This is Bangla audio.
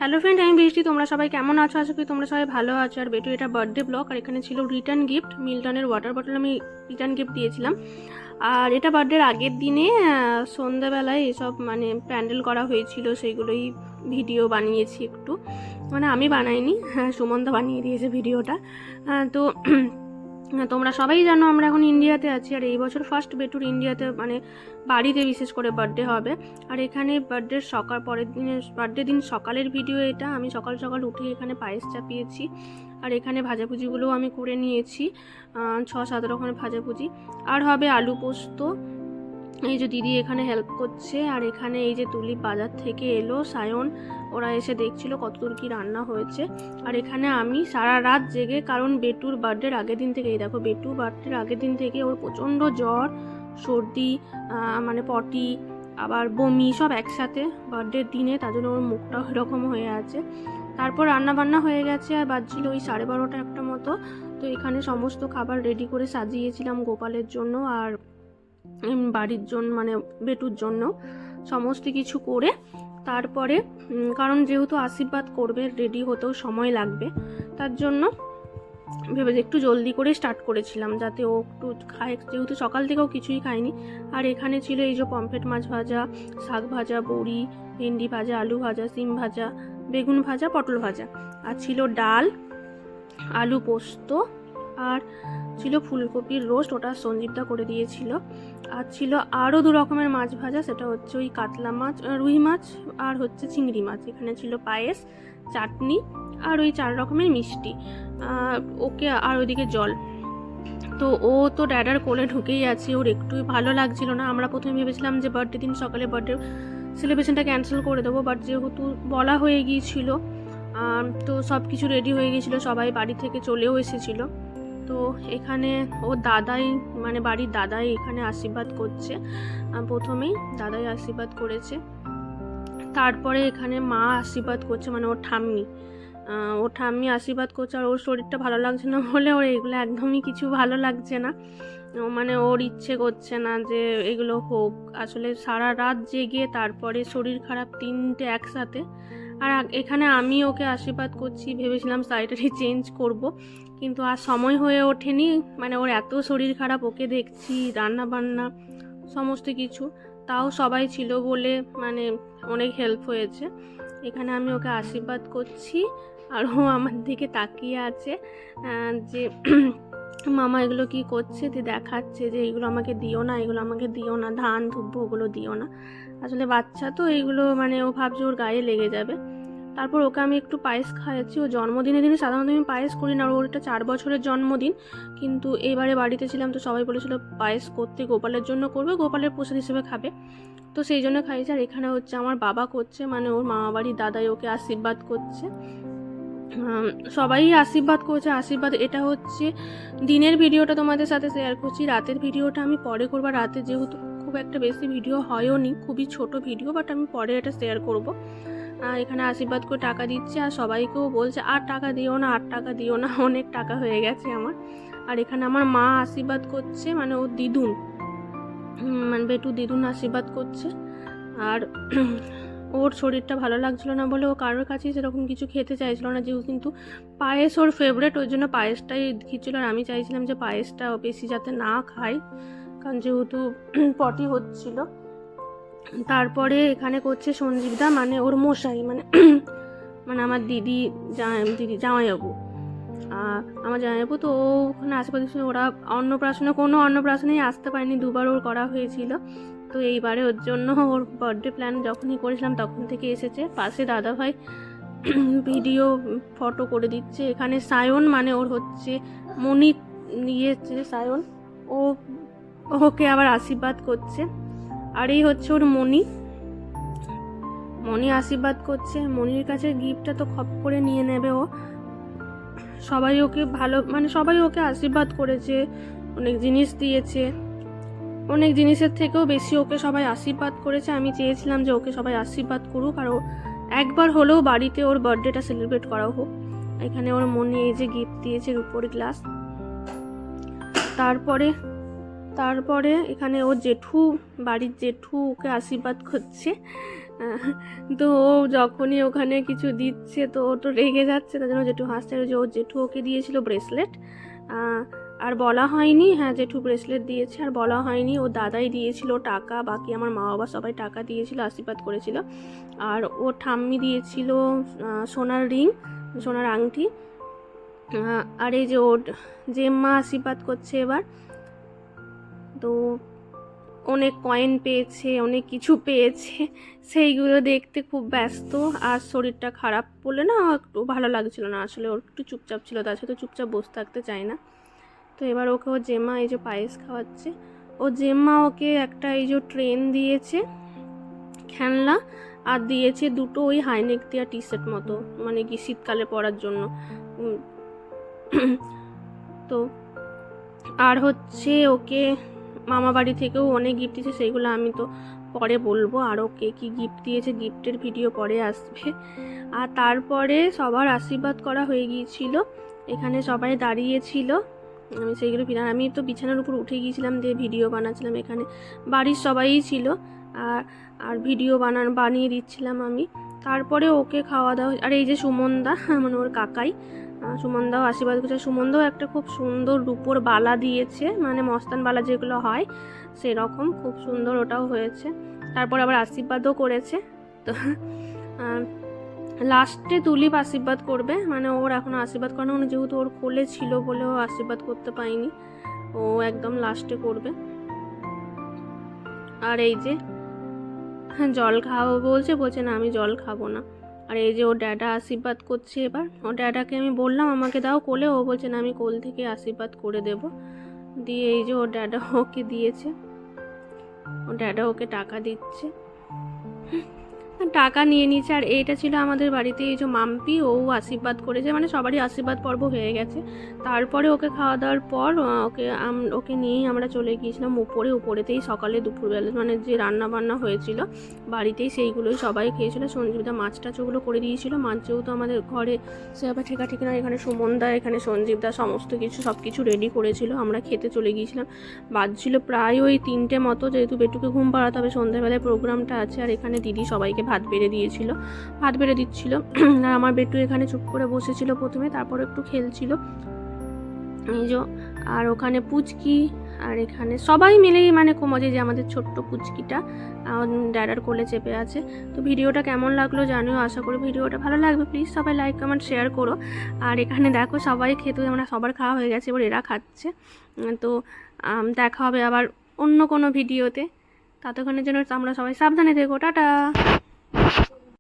হ্যালো ফ্রেন্ড, আমি বৃষ্টি। তোমরা সবাই কেমন আছো? আশা করি তোমরা সবাই ভালো আছো। আর বেটু এটা বার্থডে ব্লগ, আর এখানে ছিল রিটার্ন গিফট। মিল্টনের ওয়াটার বটল আমি রিটার্ন গিফট দিয়েছিলাম। আর এটা বার্থডের আগের দিনে সন্ধ্যাবেলায় এসব মানে প্যান্ডেল করা হয়েছিল, সেইগুলোই ভিডিও বানিয়েছি একটু। মানে আমি বানাইনি, সুমনদা বানিয়ে দিয়েছে ভিডিওটা। তো তোমরা সবাই জানো আমরা এখন ইন্ডিয়াতে আছি, আর এই বছর ফার্স্ট বেটুর ইন্ডিয়াতে মানে বাড়িতে বিশেষ করে বার্থডে হবে। আর এখানে বার্থডের পরের দিনের বার্থডে দিন সকালের ভিডিও এটা। আমি সকাল সকাল উঠে এখানে পায়েস চাপিয়েছি, আর এখানে ভাজাভুজিগুলোও আমি করে নিয়েছি, 6-7 রকমের ভাজাভুজি। আর হবে আলু পোস্ত। এই যে দিদি এখানে হেল্প করছে, আর এখানে এই যে তুলি বাজার থেকে এলো, সায়ন ওরা এসে দেখছিল কতদূর কি রান্না হয়েছে। আর এখানে আমি সারা রাত জেগে, কারণ বেটুর বার্থডের আগের দিন থেকে, এই দেখো বেটু বার্থডের আগের দিন থেকে ওর প্রচণ্ড জ্বর, সর্দি, মানে পটি, আবার বমি সব একসাথে বার্থডের দিনে, তার জন্য ওর মুখটা ওইরকম হয়ে আছে। তারপর রান্না বান্না হয়ে গেছে, আর বাজছিল ওই 12:30 একটা মতো। তো এখানে সমস্ত খাবার রেডি করে সাজিয়েছিলাম গোপালের জন্য আর বাড়ির জন্য, মানে বেটুর জন্য সমস্ত কিছু করে। তারপরে কারণ যেহেতু আশীর্বাদ করবে, রেডি হতেও সময় লাগবে, তার জন্য ভেবে একটু জলদি করে স্টার্ট করেছিলাম যাতে ও একটু খায়, যেহেতু সকাল থেকেও কিছুই খায়নি। আর এখানে ছিল এই যে পমফ্রেট মাছ ভাজা, শাক ভাজা, বড়ি, ভেন্ডি ভাজা, আলু ভাজা, সিম ভাজা, বেগুন ভাজা, পটল ভাজা, আর ছিল ডাল, আলু পোস্ত, আর ছিল ফুলকপির রোস্ট, ওটা সঞ্জীবদা করে দিয়েছিল। আর ছিল আরও 2 রকমের মাছ ভাজা, সেটা হচ্ছে ওই কাতলা মাছ, রুই মাছ, আর হচ্ছে চিংড়ি মাছ। এখানে ছিল পায়েস, চাটনি, আর ওই 4 রকমের মিষ্টি, ওকে। আর ওইদিকে জল। তো ও তো ড্যাডার কোলে ঢুকেই আছে, ওর একটুই ভালো লাগছিল না। আমরা প্রথমে ভেবেছিলাম যে বার্থডে দিন সকালে বার্থডে সেলিব্রেশনটা ক্যান্সেল করে দেবো, বাট যেহেতু বলা হয়ে গিয়েছিল, তো সব কিছু রেডি হয়ে গিয়েছিলো, সবাই বাড়ি থেকে চলেও এসেছিলো। তো এখানে ও দাদাই, মানে বাড়ির দাদাই এখানে আশীর্বাদ করছে। প্রথমেই দাদাই আশীর্বাদ করেছে, তারপরে এখানে মা আশীর্বাদ করছে, মানে ওর ঠাম্মি আশীর্বাদ করছে। আর ওর শরীরটা ভালো লাগছে না বলে ওর এগুলো একদমই কিছু ভালো লাগছে না, মানে ওর ইচ্ছে করছে না যে এগুলো হোক। আসলে সারা রাত জেগে তারপরে শরীর খারাপ, 3টে একসাথে। আর এখানে আমি ওকে আশীর্বাদ করছি, ভেবেছিলাম শাড়িটারি চেঞ্জ করব, কিন্তু আর সময় হয়ে ওঠেনি। মানে ওর এত শরীর খারাপ, ওকে দেখছি, রান্না বান্না সমস্ত কিছু, তাও সবাই ছিল বলে মানে অনেক হেল্প হয়েছে। এখানে আমি ওকে আশীর্বাদ করছি, আর ও আমার দিকে তাকিয়ে আছে যে মামা এগুলো কি করছে, দিয়ে দেখাচ্ছে যে এইগুলো আমাকে দিও না, এগুলো আমাকে দিও না, ধান ধুব্ব ওগুলো দিও না। আসলে বাচ্চা তো এইগুলো, মানে ও ভাবছে ওর গায়ে লেগে যাবে। তারপর ওকে আমি একটু পায়েস খাওয়াচ্ছি। ও জন্মদিনের দিনে সাধারণত আমি পায়েস করি না, ওর এটা 4 বছরের জন্মদিন, কিন্তু এবারে বাড়িতে ছিলাম তো সবাই বলেছিল পায়েস করতে, গোপালের জন্য করবে, গোপালের প্রসাদ হিসেবে খাবে, তো সেই জন্য খাইছে। আর এখানে হচ্ছে আমার বাবা করছে, মানে ওর মামা বাড়ির দাদাই ওকে আশীর্বাদ করছে। সবাই আশীর্বাদ করছে। আশীর্বাদ এটা হচ্ছে দিনের ভিডিওটা তোমাদের সাথে শেয়ার করছি, রাতের ভিডিওটা আমি পরে করবো। রাতে যেহেতু খুব একটা বেশি ভিডিও হয়ও নি, খুবই ছোট ভিডিও, বাট আমি পরে এটা শেয়ার করব। এখানে আশীর্বাদ করে টাকা দিচ্ছে, আর সবাইকেও বলছে আর টাকা দিও না, আর টাকা দিও না, অনেক টাকা হয়ে গেছে আমার। আর এখানে আমার মা আশীর্বাদ করছে, মানে ওর দিদুন, মানে বেটু দিদুন আশীর্বাদ করছে। আর ওর শরীরটা ভালো লাগছিল না বলে ও কারোর কাছেই সেরকম কিছু খেতে চাইছিল না, যেহেতু কিন্তু পায়েস ওর ফেভারেট, ওই জন্য পায়েসটাই দিচ্ছিল। আর আমি চাইছিলাম যে পায়েসটা বেশি যাতে না খাই, কারণ যেহেতু পটি হচ্ছিল। তারপরে এখানে করছে সঞ্জীবদা, মানে ওর মশাই, মানে আমার দিদি জামাইবাবু, আমার জামাইবাবু। তো ও ওখানে আশেপাশে, ওরা কোনো অন্নপ্রাশনেই আসতে পারেনি, 2বার ওর করা হয়েছিল। তো এইবারে ওর জন্য ওর বার্থডে প্ল্যান যখনই করেছিলাম তখন থেকে এসেছে। পাশে দাদাভাই ভিডিও ফটো করে দিচ্ছে। এখানে সায়ন, মানে ওর হচ্ছে মনি নিয়েছে সায়ন, ওকে আবার আশীর্বাদ করছে। আর এই হচ্ছে ওর মনি আশীর্বাদ করছে। মনির কাছে গিফটটা তো খপ করে নিয়ে নেবে ও। সবাই ওকে সবাই ওকে আশীর্বাদ করেছে, অনেক জিনিস দিয়েছে, অনেক জিনিসের থেকেও বেশি ওকে সবাই আশীর্বাদ করেছে। আমি চেয়েছিলাম যে ওকে সবাই আশীর্বাদ করুক, আর একবার হলেও বাড়িতে ওর বার্থডেটা সেলিব্রেট করা হোক। এখানে ওর মনে এই যে গিফট দিয়েছে, রূপোর গ্লাস। তারপরে এখানে ওর বাড়ির জেঠু ওকে আশীর্বাদ করছে। তো ও যখনই ওখানে কিছু দিচ্ছে তো ও তো রেগে যাচ্ছে, তার জন্য জেঠু হাসছে। যে ওর জেঠু ওকে দিয়েছিল ব্রেসলেট, আর বলা হয়নি, হ্যাঁ জেঠু ব্রেসলেট দিয়েছে আর বলা হয়নি। ও দাদাই দিয়েছিল টাকা, বাকি আমার মা বাবা সবাই টাকা দিয়েছিল, আশীর্বাদ করেছিল। আর ও ঠাম্মি দিয়েছিল সোনার রিং, সোনার আংটি। আর এই যে ওর জেম্মা আশীর্বাদ করছে এবার। তো অনেক কয়েন পেয়েছে, অনেক কিছু পেয়েছে, সেইগুলো দেখতে খুব ব্যস্ত। আর শরীরটা খারাপ বলে না একটু ভালো লাগছিল না, আসলে ওর একটু চুপচাপ ছিল, তার সাথে চুপচাপ বসে থাকতে চায় না। তো এবার ওকে ও জেম্মা এই যে পায়েস খাওয়াচ্ছে। ও জেম্মা ওকে একটা এই যে ট্রেন দিয়েছে খেলনা, আর দিয়েছে দুটো ওই হাইনেক দেওয়া টি শার্ট মতো, মানে কি শীতকালে পরার জন্য। তো আর হচ্ছে ওকে মামা বাড়ি থেকেও অনেক গিফট দিয়েছে, সেইগুলো আমি তো পরে বলবো। আর ওকে কি গিফট দিয়েছে গিফটের ভিডিও পরে আসবে। আর তারপরে সবার আশীর্বাদ করা হয়ে গিয়েছিল, এখানে সবাই দাঁড়িয়েছিল, আমি সেইগুলো আমি তো বিছানার উপর উঠে গিয়েছিলাম, দিয়ে ভিডিও বানাচ্ছিলাম। এখানে বাড়ির সবাই ছিল, আর আর ভিডিও বানিয়ে দিচ্ছিলাম আমি। তারপরে ওকে খাওয়া দাওয়া। আর এই যে সুমনদা, মানে ওর কাকাই, সুমনদাও আশীর্বাদ করছে। সুমনদাও একটা খুব সুন্দর রূপোর বালা দিয়েছে, মানে মস্তান বালা যেগুলো হয় সেরকম, খুব সুন্দর ওটাও হয়েছে। তারপর আবার আশীর্বাদও করেছে। তো লাস্টে তুলিপ আশীর্বাদ করবে, মানে ওর এখনো আশীর্বাদ করানো, যেহেতু ওর কোলে ছিল বলে ও আশীর্বাদ করতে পায়নি, ও একদম লাস্টে করবে। আর এই যে জল খাওয়াবো বলছে না আমি জল খাবো না। আর এই যে ওর ড্যাডা আশীর্বাদ করছে এবার। ওর ড্যাডাকে আমি বললাম আমাকে দাও কোলে, ও বলছে না আমি কোল থেকে আশীর্বাদ করে দেব। দিয়ে এই যে ওর ড্যাডা ওকে দিয়েছে, ওর ড্যাডা ওকে টাকা দিচ্ছে, টাকা নিয়ে নিচ্ছে। আর এইটা ছিল আমাদের বাড়িতে এই যে মাম্পি, ও আশীর্বাদ করেছে, মানে সবারই আশীর্বাদ পর্ব হয়ে গেছে। তারপরে ওকে খাওয়া দাওয়ার পর ওকে নিয়েই আমরা চলে গিয়েছিলাম উপরেতেই সকালে দুপুরবেলা, মানে যে রান্না বান্না হয়েছিল বাড়িতেই সেইগুলোই সবাই খেয়েছিল। সঞ্জীবদা মাছ টাছ ওগুলো করে দিয়েছিল, মাছ যেহেতু আমাদের ঘরে সেভাবে ঠিক না, এখানে সুমনদা, এখানে সঞ্জীবদা সমস্ত কিছু সব কিছু রেডি করেছিল, আমরা খেতে চলে গিয়েছিলাম। বাজছিল প্রায় ওই 3টে মতো, যেহেতু বেটুকে ঘুম পাড়াতে হবে, সন্ধ্যাবেলায় প্রোগ্রামটা আছে। আর এখানে দিদি সবাইকে ভাত বেড়ে দিচ্ছিল। আর আমার বেটু এখানে চুপ করে বসেছিল প্রথমে, তারপর একটু খেলছিল এই যে। আর ওখানে পুচকি, আর এখানে সবাই মিলেই মানে খুব মজা, যে আমাদের ছোট্ট পুচকিটা ড্যাডার কোলে চেপে আছে। তো ভিডিওটা কেমন লাগলো জানিও, আশা করি ভিডিওটা ভালো লাগবে। প্লিজ সবাই লাইক কমেন্ট শেয়ার করো। আর এখানে দেখো সবাই খেতে, আমরা সবার খাওয়া হয়ে গেছে, এবার এরা খাচ্ছে। তো দেখা হবে আবার অন্য কোনো ভিডিওতে, ততক্ষণের জন্য আমরা সবাই সাবধানে থেকো, টাটা।